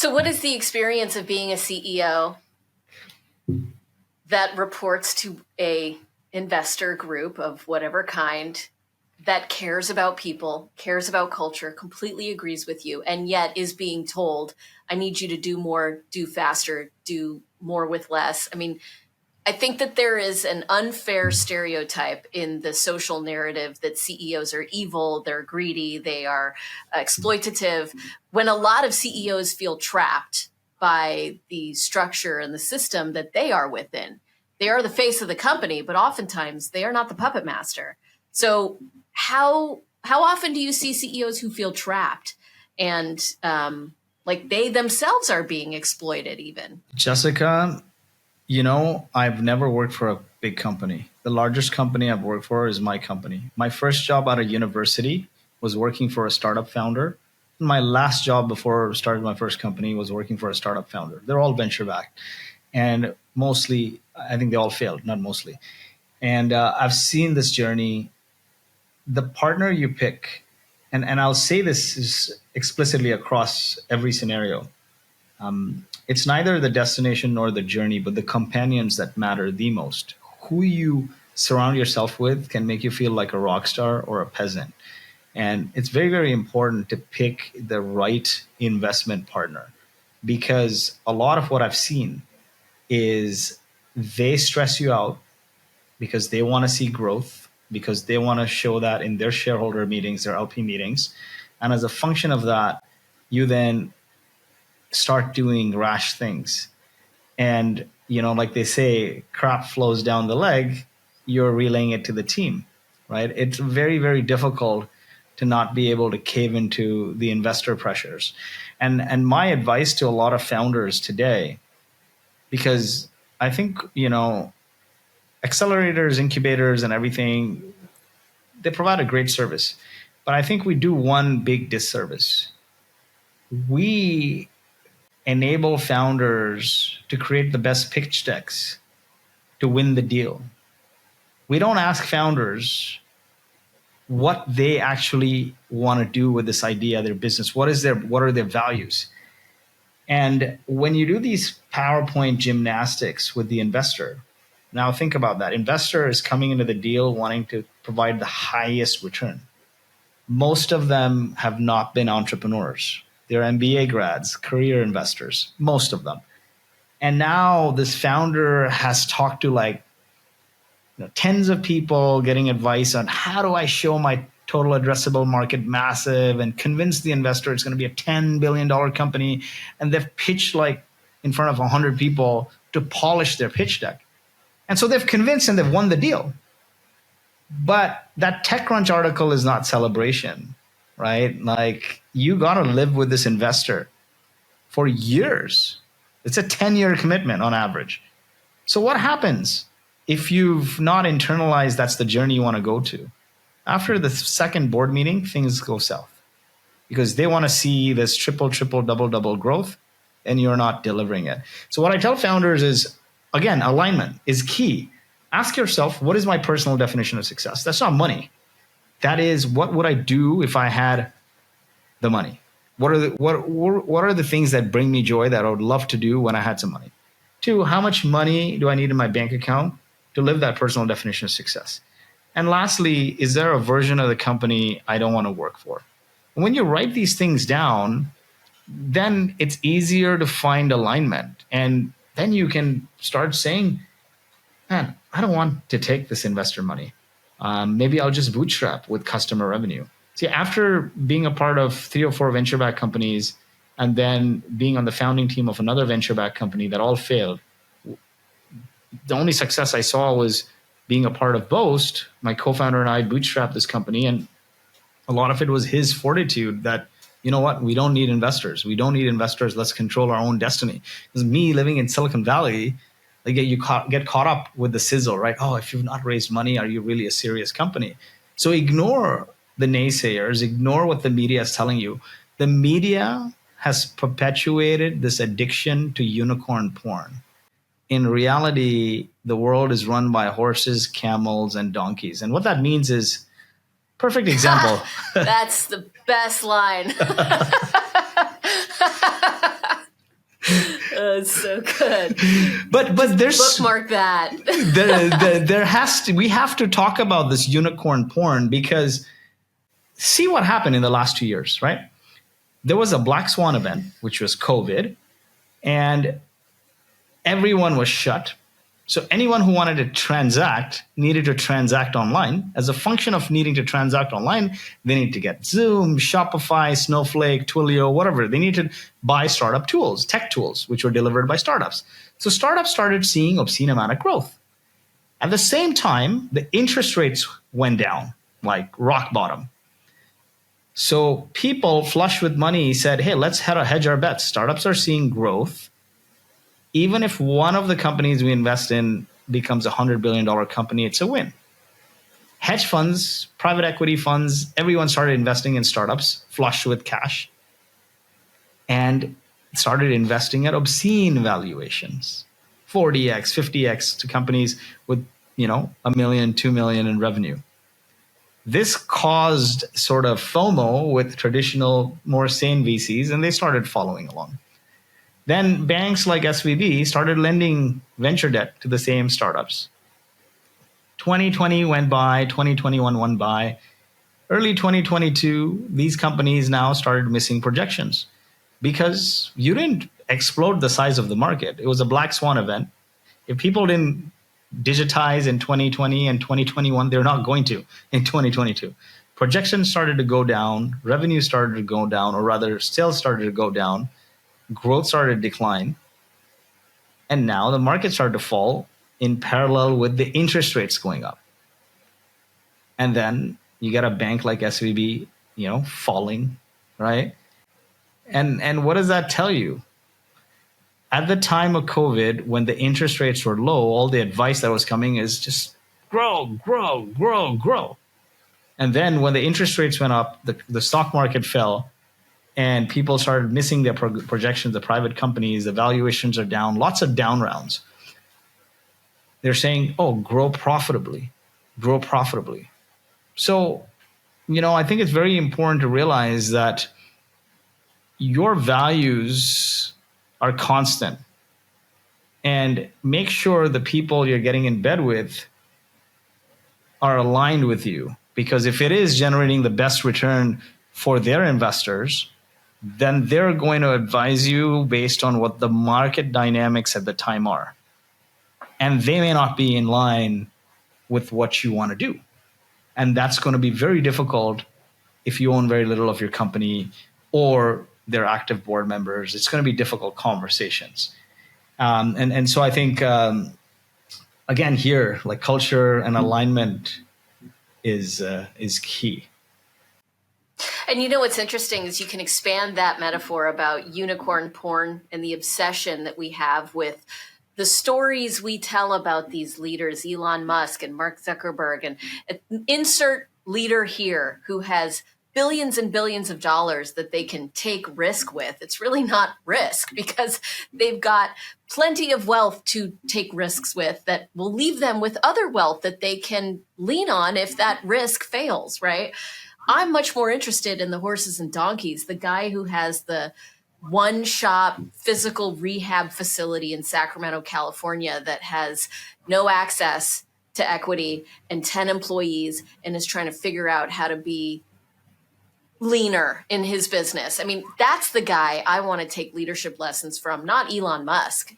So what is the experience of being a CEO that reports to a investor group of whatever kind that cares about people, cares about culture, completely agrees with you, and yet is being told, I need you to do more, do faster, do more with less? I mean, I think that there is an unfair stereotype in the social narrative that CEOs are evil, they're greedy, they are exploitative, when a lot of CEOs feel trapped by the structure and the system that they are within. They are the face of the company, but oftentimes they are not the puppet master. So how often do you see CEOs who feel trapped and like they themselves are being exploited even? Jessica, I've never worked for a big company. The largest company I've worked for is my company. My first job out of university was working for a startup founder. My last job before starting my first company was working for a startup founder. They're all venture backed. And mostly, I think they all failed, not mostly. And I've seen this journey. The partner you pick, and I'll say this is explicitly across every scenario. It's neither the destination nor the journey, but the companions that matter the most. Who you surround yourself with can make you feel like a rock star or a peasant. And it's very, very important to pick the right investment partner, because a lot of what I've seen is they stress you out because they want to see growth, because they want to show that in their shareholder meetings, their LP meetings. And as a function of that, you then start doing rash things. And, like they say, crap flows down the leg, you're relaying it to the team, right? It's very, very difficult to not be able to cave into the investor pressures. And my advice to a lot of founders today, because I think, accelerators, incubators, and everything, they provide a great service. But I think we do one big disservice. We enable founders to create the best pitch decks to win the deal. We don't ask founders what they actually want to do with this idea, their business. What are their values? And when you do these PowerPoint gymnastics with the investor, now think about that. Investor is coming into the deal wanting to provide the highest return. Most of them have not been entrepreneurs. They're MBA grads, career investors, most of them. And now this founder has talked to tens of people getting advice on how do I show my total addressable market massive and convince the investor it's going to be a $10 billion company. And they've pitched in front of 100 people to polish their pitch deck. And so they've convinced and they've won the deal. But that TechCrunch article is not celebration, right? You got to live with this investor for years. It's a 10-year commitment on average. So what happens if you've not internalized that's the journey you want to go to? After the second board meeting, things go south because they want to see this triple, double growth and you're not delivering it. So what I tell founders is, again, alignment is key. Ask yourself, what is my personal definition of success? That's not money. That is, what would I do if I had the money? What are the things that bring me joy that I would love to do when I had some money? 2, how much money do I need in my bank account to live that personal definition of success? And lastly, is there a version of the company I don't want to work for? And when you write these things down, then it's easier to find alignment. And then you can start saying, man, I don't want to take this investor money. Maybe I'll just bootstrap with customer revenue. See, after being a part of 3 or 4 venture-backed companies and then being on the founding team of another venture-backed company that all failed, the only success I saw was being a part of Boast. My co-founder and I bootstrapped this company, and a lot of it was his fortitude that, you know what, we don't need investors. Let's control our own destiny. Because me living in Silicon Valley, you get caught up with the sizzle, right? Oh, if you've not raised money, are you really a serious company? So ignore the naysayers, ignore what the media is telling you. The media has perpetuated this addiction to unicorn porn. In reality, the world is run by horses, camels, and donkeys. And what that means is, perfect example. That's the best line. It's so good. But there's Bookmark that. we have to talk about this unicorn porn, because see what happened in the last 2 years, right? There was a black swan event, which was COVID, and everyone was shut. So anyone who wanted to transact needed to transact online. As a function of needing to transact online, they need to get Zoom, Shopify, Snowflake, Twilio, whatever. They need to buy startup tools, tech tools, which were delivered by startups. So startups started seeing obscene amount of growth. At the same time, the interest rates went down, like rock bottom. So people flush with money said, hey, let's hedge our bets. Startups are seeing growth. Even if one of the companies we invest in becomes a $100 billion company, it's a win. Hedge funds, private equity funds, everyone started investing in startups, flush with cash, and started investing at obscene valuations, 40x, 50x to companies with, $1 million, $2 million in revenue. This caused sort of FOMO with traditional, more sane VCs, and they started following along. Then banks like SVB started lending venture debt to the same startups. 2020 went by, 2021 went by. Early 2022, these companies now started missing projections because you didn't explode the size of the market. It was a black swan event. If people didn't digitize in 2020 and 2021, they're not going to in 2022. Projections started to go down, revenue started to go down, or rather sales started to go down. Growth started to decline, and now the market started to fall in parallel with the interest rates going up. And then you get a bank like SVB, falling, right? And what does that tell you? At the time of COVID, when the interest rates were low, all the advice that was coming is just grow, grow, grow, grow. And then when the interest rates went up, the stock market fell, and people started missing their projections. The private companies, the valuations are down, lots of down rounds. They're saying, oh, grow profitably, grow profitably. So, I think it's very important to realize that your values are constant, and make sure the people you're getting in bed with are aligned with you. Because if it is generating the best return for their investors, then they're going to advise you based on what the market dynamics at the time are. And they may not be in line with what you want to do. And that's going to be very difficult if you own very little of your company or they're active board members. It's going to be difficult conversations. And so I think, again, here, like culture and alignment is key. And what's interesting is you can expand that metaphor about unicorn porn and the obsession that we have with the stories we tell about these leaders, Elon Musk and Mark Zuckerberg, and insert leader here who has billions and billions of dollars that they can take risk with. It's really not risk because they've got plenty of wealth to take risks with that will leave them with other wealth that they can lean on if that risk fails, right? I'm much more interested in the horses and donkeys, the guy who has the one-shop physical rehab facility in Sacramento, California that has no access to equity and 10 employees and is trying to figure out how to be leaner in his business. I mean, that's the guy I want to take leadership lessons from, not Elon Musk,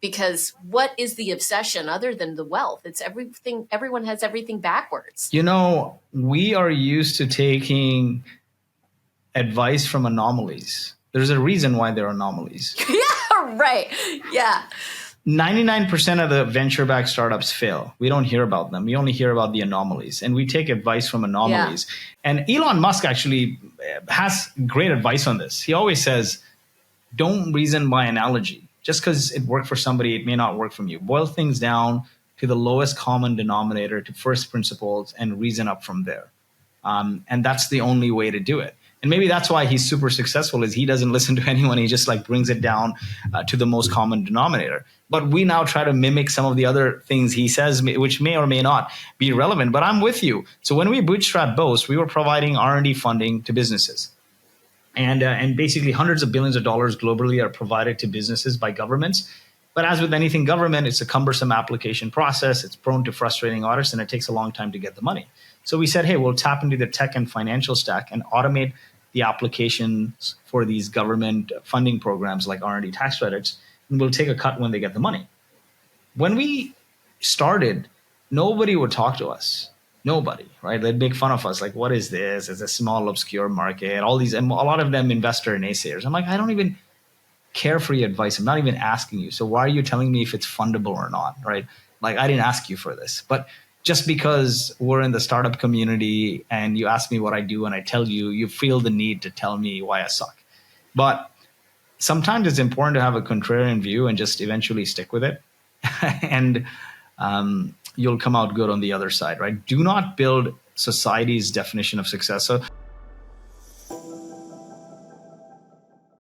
because what is the obsession other than the wealth? It's everything. Everyone has everything backwards. We are used to taking advice from anomalies. There's a reason why they're anomalies. Yeah, right. Yeah. 99% of the venture-backed startups fail. We don't hear about them. We only hear about the anomalies, and we take advice from anomalies. Yeah. And Elon Musk actually has great advice on this. He always says, don't reason by analogy. Just because it worked for somebody, it may not work for you. Boil things down to the lowest common denominator, to first principles, and reason up from there. And that's the only way to do it. And maybe that's why he's super successful, is he doesn't listen to anyone. He just brings it down to the most common denominator. But we now try to mimic some of the other things he says, which may or may not be relevant. But I'm with you. So when we bootstrapped Boast, we were providing R&D funding to businesses. And basically hundreds of billions of dollars globally are provided to businesses by governments. But as with anything government, it's a cumbersome application process. It's prone to frustrating audits, and it takes a long time to get the money. So we said, hey, we'll tap into the tech and financial stack and automate the applications for these government funding programs like R&D tax credits, and we'll take a cut when they get the money. When we started, nobody would talk to us. Nobody, right? They'd make fun of us, like, what is this? It's a small, obscure market. All these, and a lot of them investor naysayers. I'm like, I don't even care for your advice. I'm not even asking you. So why are you telling me if it's fundable or not, right? Like, I didn't ask you for this. But just because we're in the startup community and you ask me what I do and I tell you, you feel the need to tell me why I suck. But sometimes it's important to have a contrarian view and just eventually stick with it. And you'll come out good on the other side, right? Do not build society's definition of success. So